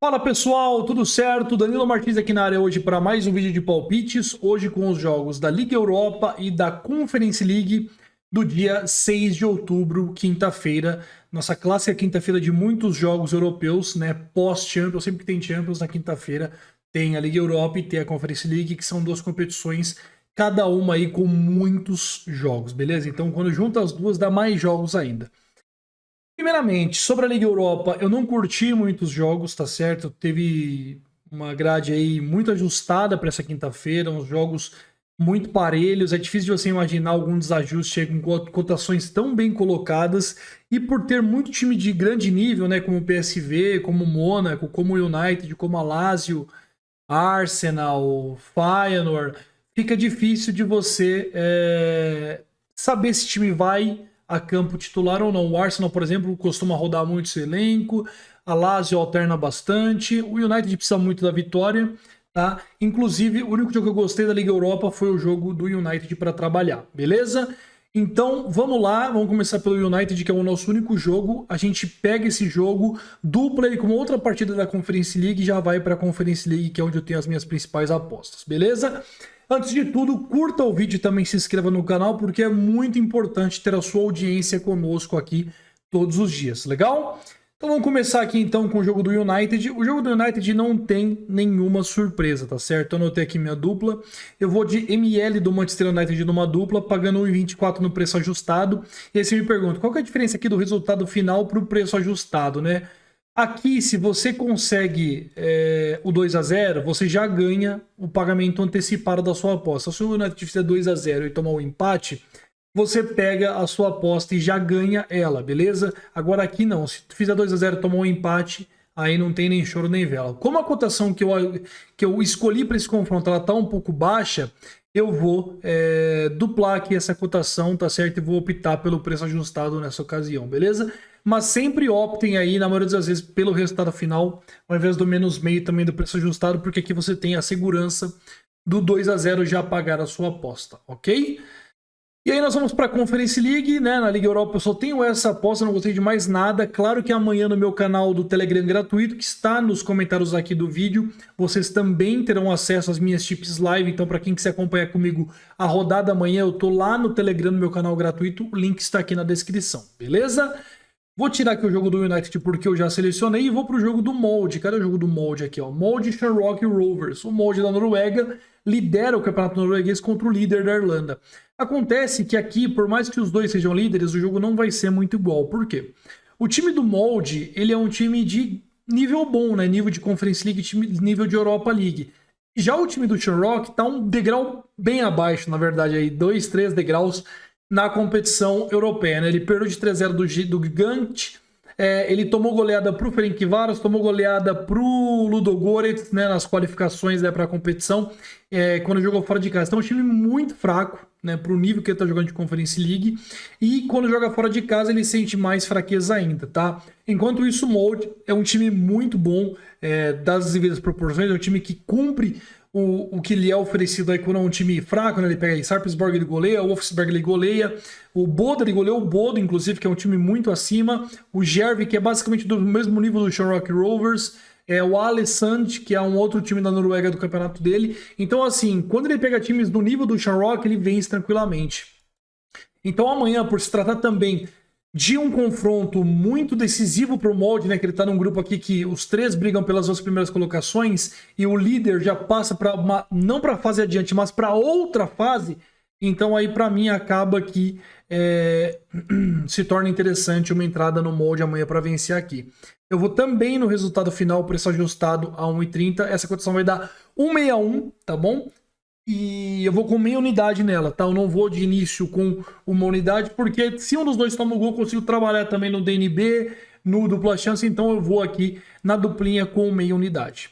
Fala pessoal, tudo certo? Danilo Martins aqui na área hoje para mais um vídeo de palpites, hoje com os jogos da Liga Europa e da Conference League do dia 6 de outubro, quinta-feira, nossa clássica quinta-feira de muitos jogos europeus, né, pós-Champions, sempre que tem Champions na quinta-feira tem a Liga Europa e tem a Conference League, que são duas competições, cada uma aí com muitos jogos, beleza? Então quando junta as duas dá mais jogos ainda. Primeiramente, sobre a Liga Europa, eu não curti muitos jogos, tá certo? Teve uma grade aí muito ajustada para essa quinta-feira, uns jogos muito parelhos. É difícil de você imaginar algum desajuste com cotações tão bem colocadas. E por ter muito time de grande nível, né, como o PSV, como o Mônaco, como o United, como a Lazio, Arsenal, Feyenoord, fica difícil de você saber se o time vai a campo titular ou não. O Arsenal, por exemplo, costuma rodar muito esse elenco, a Lazio alterna bastante, o United precisa muito da vitória, tá? Inclusive, o único jogo que eu gostei da Liga Europa foi o jogo do United para trabalhar, beleza? Então, vamos lá, vamos começar pelo United, que é o nosso único jogo. A gente pega esse jogo, dupla ele com outra partida da Conference League e já vai para a Conference League, que é onde eu tenho as minhas principais apostas, beleza? Antes de tudo, curta o vídeo e também se inscreva no canal, porque é muito importante ter a sua audiência conosco aqui todos os dias, legal? Então vamos começar aqui então com o jogo do United. O jogo do United não tem nenhuma surpresa, tá certo? Eu anotei aqui minha dupla. Eu vou de ML do Manchester United numa dupla, pagando 1,24 no preço ajustado. E aí você me pergunta, qual que é a diferença aqui do resultado final para o preço ajustado, né? Aqui, se você consegue o 2-0, você já ganha o pagamento antecipado da sua aposta. Se o United fizer 2-0 e tomar um empate, você pega a sua aposta e já ganha ela, beleza? Agora aqui não, se tu fizer 2-0 e tomar um empate, aí não tem nem choro nem vela. Como a cotação que eu escolhi para esse confronto ela tá um pouco baixa, eu vou duplar aqui essa cotação, tá certo? E vou optar pelo preço ajustado nessa ocasião, beleza? Mas sempre optem aí, na maioria das vezes, pelo resultado final, ao invés do menos meio também do preço ajustado, porque aqui você tem a segurança do 2-0 já pagar a sua aposta, ok? E aí nós vamos para a Conference League, né? Na Liga Europa eu só tenho essa aposta, não gostei de mais nada. Claro que amanhã no meu canal do Telegram gratuito, que está nos comentários aqui do vídeo, vocês também terão acesso às minhas tips live. Então para quem quiser acompanhar comigo a rodada amanhã, eu tô lá no Telegram no meu canal gratuito, o link está aqui na descrição, beleza? Vou tirar aqui o jogo do United porque eu já selecionei e vou para o jogo do Molde. Cadê o jogo do Molde aqui? Ó? Molde Shamrock Rovers. O Molde da Noruega lidera o campeonato norueguês contra o líder da Irlanda. Acontece que aqui, por mais que os dois sejam líderes, o jogo não vai ser muito igual. Por quê? O time do Molde, ele é um time de nível bom, né? Nível de Conference League, nível de Europa League. Já o time do Shamrock está um degrau bem abaixo, na verdade, aí 2, 3 degraus na competição europeia, né? Ele perdeu de 3-0 do Gigante, ele tomou goleada para o Ferencváros, tomou goleada para o Ludogorets, né, nas qualificações, né, para a competição, quando jogou fora de casa. Então é um time muito fraco, né, para o nível que ele está jogando de Conference League, e quando joga fora de casa ele sente mais fraqueza ainda, tá? Enquanto isso, o Molde é um time muito bom, das devidas proporções, é um time que cumpre o que lhe é oferecido aí quando é um time fraco, né? Ele pega aí Sarpsborg, ele goleia, o Wolfsberg ele goleia, o Bodo, ele goleou o Bodo, inclusive, que é um time muito acima, o Jervi, que é basicamente do mesmo nível do Shamrock Rovers, o Alessand, que é um outro time da Noruega do campeonato dele. Então, assim, quando ele pega times do nível do Shamrock, ele vence tranquilamente. Então, amanhã, por se tratar também de um confronto muito decisivo para o Molde, né? Que ele está num grupo aqui que os três brigam pelas duas primeiras colocações e o líder já passa para não para a fase adiante, mas para outra fase. Então aí para mim acaba que se torna interessante uma entrada no Molde amanhã para vencer aqui. Eu vou também no resultado final, preço ajustado a 1,30. Essa cotação vai dar 1,61, tá bom? E eu vou com meia unidade nela, tá? Eu não vou de início com uma unidade, porque se um dos dois toma o gol, eu consigo trabalhar também no DNB, no dupla chance, então eu vou aqui na duplinha com meia unidade.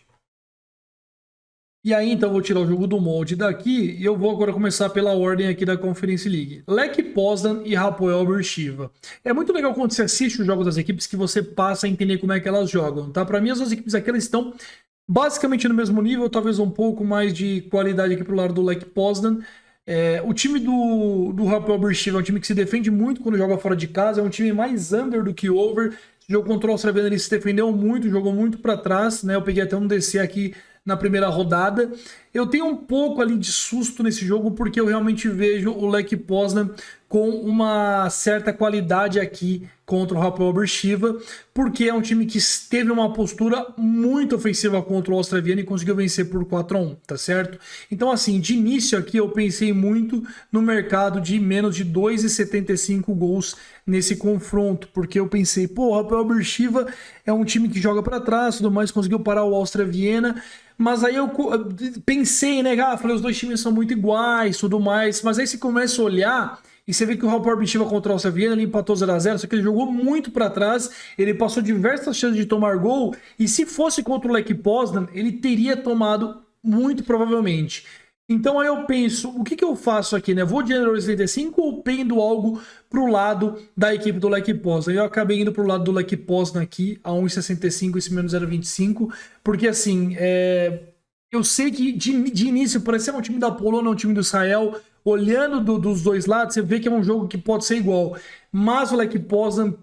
E aí, então, eu vou tirar o jogo do Molde daqui e eu vou agora começar pela ordem aqui da Conference League. Lech Poznan e Hapoel Beersheva. É muito legal quando você assiste os jogos das equipes que você passa a entender como é que elas jogam, tá? Para mim, as duas equipes aqui, elas estão basicamente no mesmo nível, talvez um pouco mais de qualidade aqui pro lado do Lech Poznan. O time do Hapoel Beersheva é um time que se defende muito quando joga fora de casa, é um time mais under do que over. jogo contra o Áustria Viena ele se defendeu muito, jogou muito para trás, né? Eu peguei até um DC aqui na primeira rodada. Eu tenho um pouco ali de susto nesse jogo, porque eu realmente vejo o Lech Poznan com uma certa qualidade aqui contra o Hapoel Beersheva, porque é um time que teve uma postura muito ofensiva contra o Áustria Viena e conseguiu vencer por 4-1, tá certo? Então, assim, de início aqui eu pensei muito no mercado de menos de 2,75 gols nesse confronto, porque eu pensei, pô, o Hapoel Beersheva é um time que joga para trás, tudo mais, conseguiu parar o Áustria Viena, mas aí eu pensei, né, falei, os dois times são muito iguais, tudo mais, mas aí você começa a olhar e você vê que o Hapoel Beersheva contra o Áustria Viena, ele empatou 0-0, só que ele jogou muito para trás, ele passou diversas chances de tomar gol, e se fosse contra o Lech Poznan, ele teria tomado muito provavelmente. Então aí eu penso, o que eu faço aqui, né? Vou de under 85 ou pendo algo pro lado da equipe do Lech Poznan? Eu acabei indo pro lado do Lech Poznan aqui, a 1,65, esse menos 0,25, porque assim, eu sei que de início parece um time da Polônia, um time do Israel. Olhando dos dois lados, você vê que é um jogo que pode ser igual. Mas o Lech Poznan,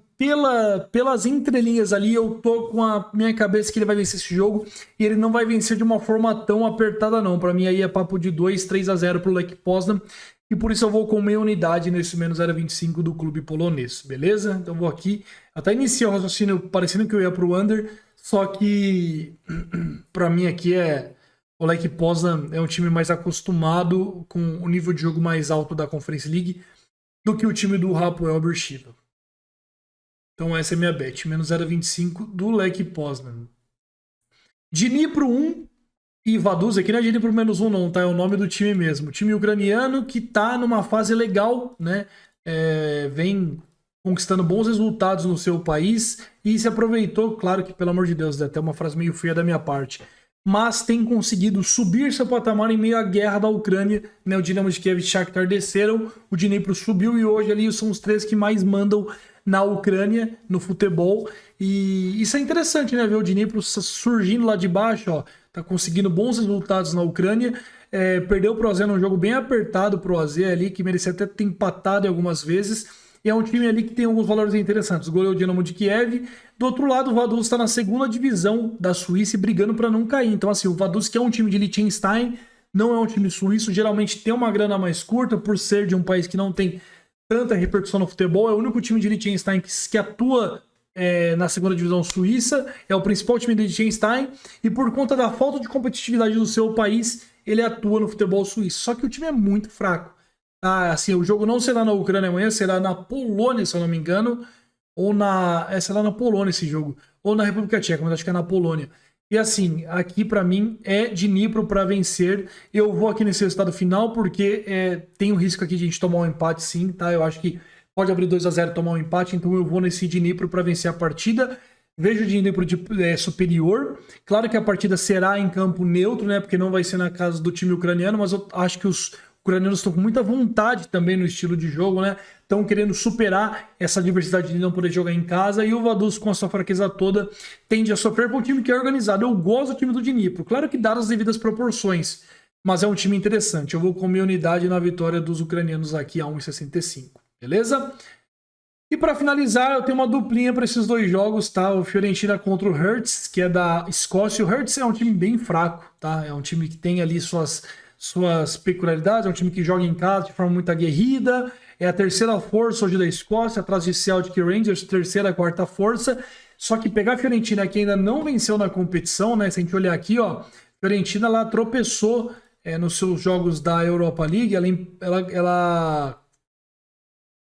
pelas entrelinhas ali, eu tô com a minha cabeça que ele vai vencer esse jogo. E ele não vai vencer de uma forma tão apertada, não. Para mim, aí é papo de 2-3-0 pro Lech Poznan. E por isso eu vou com meia unidade nesse menos 0,25 do clube polonês, beleza? Então vou aqui. Até iniciei o raciocínio parecendo que eu ia pro under. Só que para mim aqui o Lech Poznan é um time mais acostumado com o nível de jogo mais alto da Conference League do que o time do Hapoel Beersheva. Então essa é minha bet, menos 0,25 do Lech Poznan. Dnipro 1 e Vaduz, aqui não é Dnipro menos 1 não, tá? É o nome do time mesmo. O time ucraniano que tá numa fase legal, né? Vem conquistando bons resultados no seu país e se aproveitou, claro que pelo amor de Deus, é até uma frase meio feia da minha parte, mas tem conseguido subir seu patamar em meio à guerra da Ucrânia, né? O Dinamo de Kiev e Shakhtar desceram, o Dnipro subiu e hoje ali são os três que mais mandam na Ucrânia, no futebol, e isso é interessante, né? Ver o Dnipro surgindo lá de baixo, ó, tá conseguindo bons resultados na Ucrânia, perdeu pro AZ num jogo bem apertado pro AZ ali, que merecia até ter empatado em algumas vezes, e é um time ali que tem alguns valores interessantes. Goleou o Dinamo de Kiev. Do outro lado, o Vaduz está na segunda divisão da Suíça e brigando para não cair. Então, assim, o Vaduz, que é um time de Liechtenstein, não é um time suíço, geralmente tem uma grana mais curta, por ser de um país que não tem tanta repercussão no futebol. É o único time de Liechtenstein que atua na segunda divisão suíça, é o principal time de Liechtenstein, e por conta da falta de competitividade do seu país, ele atua no futebol suíço. Só que o time é muito fraco. Assim, o jogo não será na Ucrânia amanhã, será na Polônia, se eu não me engano, ou será na Polônia esse jogo, ou na República Tcheca, mas acho que é na Polônia. E assim, aqui para mim é Dnipro para vencer. Eu vou aqui nesse resultado final porque tem o risco aqui de a gente tomar um empate sim, tá? Eu acho que pode abrir 2-0 e tomar um empate, então eu vou nesse Dnipro para vencer a partida. Vejo o Dnipro superior. Claro que a partida será em campo neutro, né? Porque não vai ser na casa do time ucraniano, mas eu acho que os ucranianos estão com muita vontade também no estilo de jogo, né? Estão querendo superar essa diversidade de não poder jogar em casa, e o Vaduz, com a sua fraqueza toda, tende a sofrer para um time que é organizado. Eu gosto do time do Dnipro, claro que dá as devidas proporções, mas é um time interessante. Eu vou com minha unidade na vitória dos ucranianos aqui a 1,65, beleza? E para finalizar, eu tenho uma duplinha para esses dois jogos, tá? O Fiorentina contra o Hertz, que é da Escócia. O Hertz é um time bem fraco, tá? É um time que tem ali suas peculiaridades, é um time que joga em casa de forma muito aguerrida, é a terceira força hoje da Escócia, atrás de Celtic e Rangers, terceira, quarta força. Só que pegar a Fiorentina, que ainda não venceu na competição, né? Se a gente olhar aqui, ó, Fiorentina ela tropeçou nos seus jogos da Europa League, ela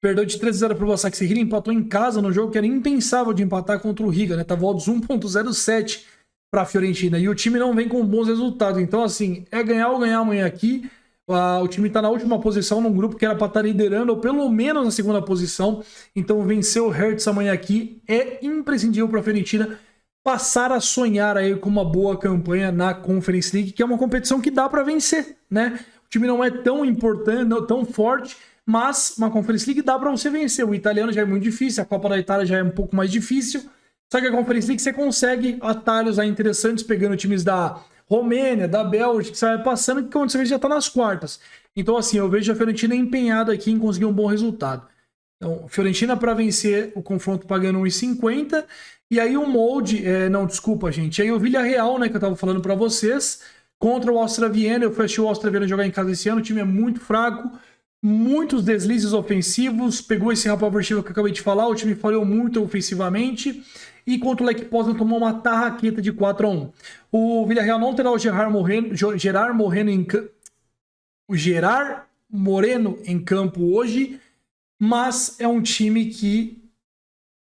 perdeu de 3-0 para o Başakşehir, empatou em casa no jogo que era impensável de empatar contra o Riga, né? Tava odds 1,07 para a Fiorentina, e o time não vem com bons resultados. Então, assim, é ganhar ou ganhar amanhã aqui. O time está na última posição num grupo que era para estar liderando, ou pelo menos na segunda posição. Então, vencer o Hertz amanhã aqui é imprescindível para a Fiorentina passar a sonhar aí com uma boa campanha na Conference League, que é uma competição que dá para vencer, né? O time não é tão importante, não tão forte, mas uma Conference League dá para você vencer. O italiano já é muito difícil, a Copa da Itália já é um pouco mais difícil. Só que a Conference League você consegue atalhos aí interessantes, pegando times da Romênia, da Bélgica, que você vai passando, que quando você vê já tá nas quartas. Então, assim, eu vejo a Fiorentina empenhada aqui em conseguir um bom resultado. Então, Fiorentina para vencer o confronto pagando 1,50. E aí o molde, não, desculpa, gente. Aí o Villarreal, né, que eu tava falando para vocês, contra o Austria Viena. Eu fui assistir o Austria Viena jogar em casa esse ano. O time é muito fraco, muitos deslizes ofensivos. Pegou esse rapaz vertigo que eu acabei de falar. O time falhou muito ofensivamente. E contra o Lech Poznan tomou uma tarraqueta de 4-1. O Villarreal não terá o Gerard Moreno em campo hoje, mas é um time que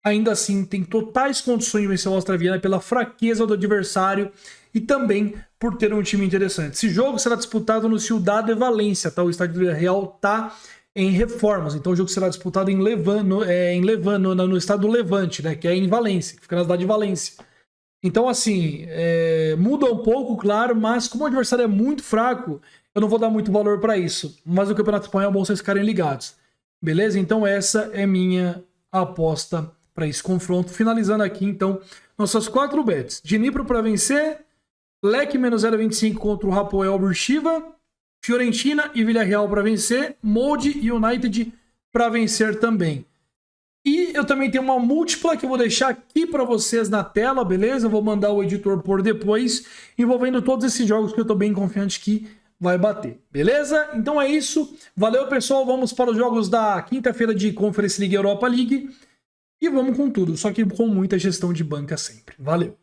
ainda assim tem totais condições de vencer o Austria Viena pela fraqueza do adversário e também por ter um time interessante. Esse jogo será disputado no Ciudad de Valência, tá? O estádio do Villarreal está em reformas, então o jogo será disputado em no estado do Levante, né? Que é em Valência, que fica na cidade de Valência. Então, assim, muda um pouco, claro, mas como o adversário é muito fraco, eu não vou dar muito valor para isso. Mas o Campeonato Espanhol é bom vocês ficarem ligados. Beleza? Então essa é minha aposta para esse confronto. Finalizando aqui, então, nossas 4 bets. Dnipro para vencer, Lech menos 0,25 contra o Hapoel Beersheva, Fiorentina e Villarreal para vencer, Molde e United para vencer também. E eu também tenho uma múltipla que eu vou deixar aqui para vocês na tela, beleza? Eu vou mandar o editor por depois, envolvendo todos esses jogos que eu tô bem confiante que vai bater, beleza? Então é isso. Valeu, pessoal. Vamos para os jogos da quinta-feira de Conference League Europa League. E vamos com tudo, só que com muita gestão de banca sempre. Valeu!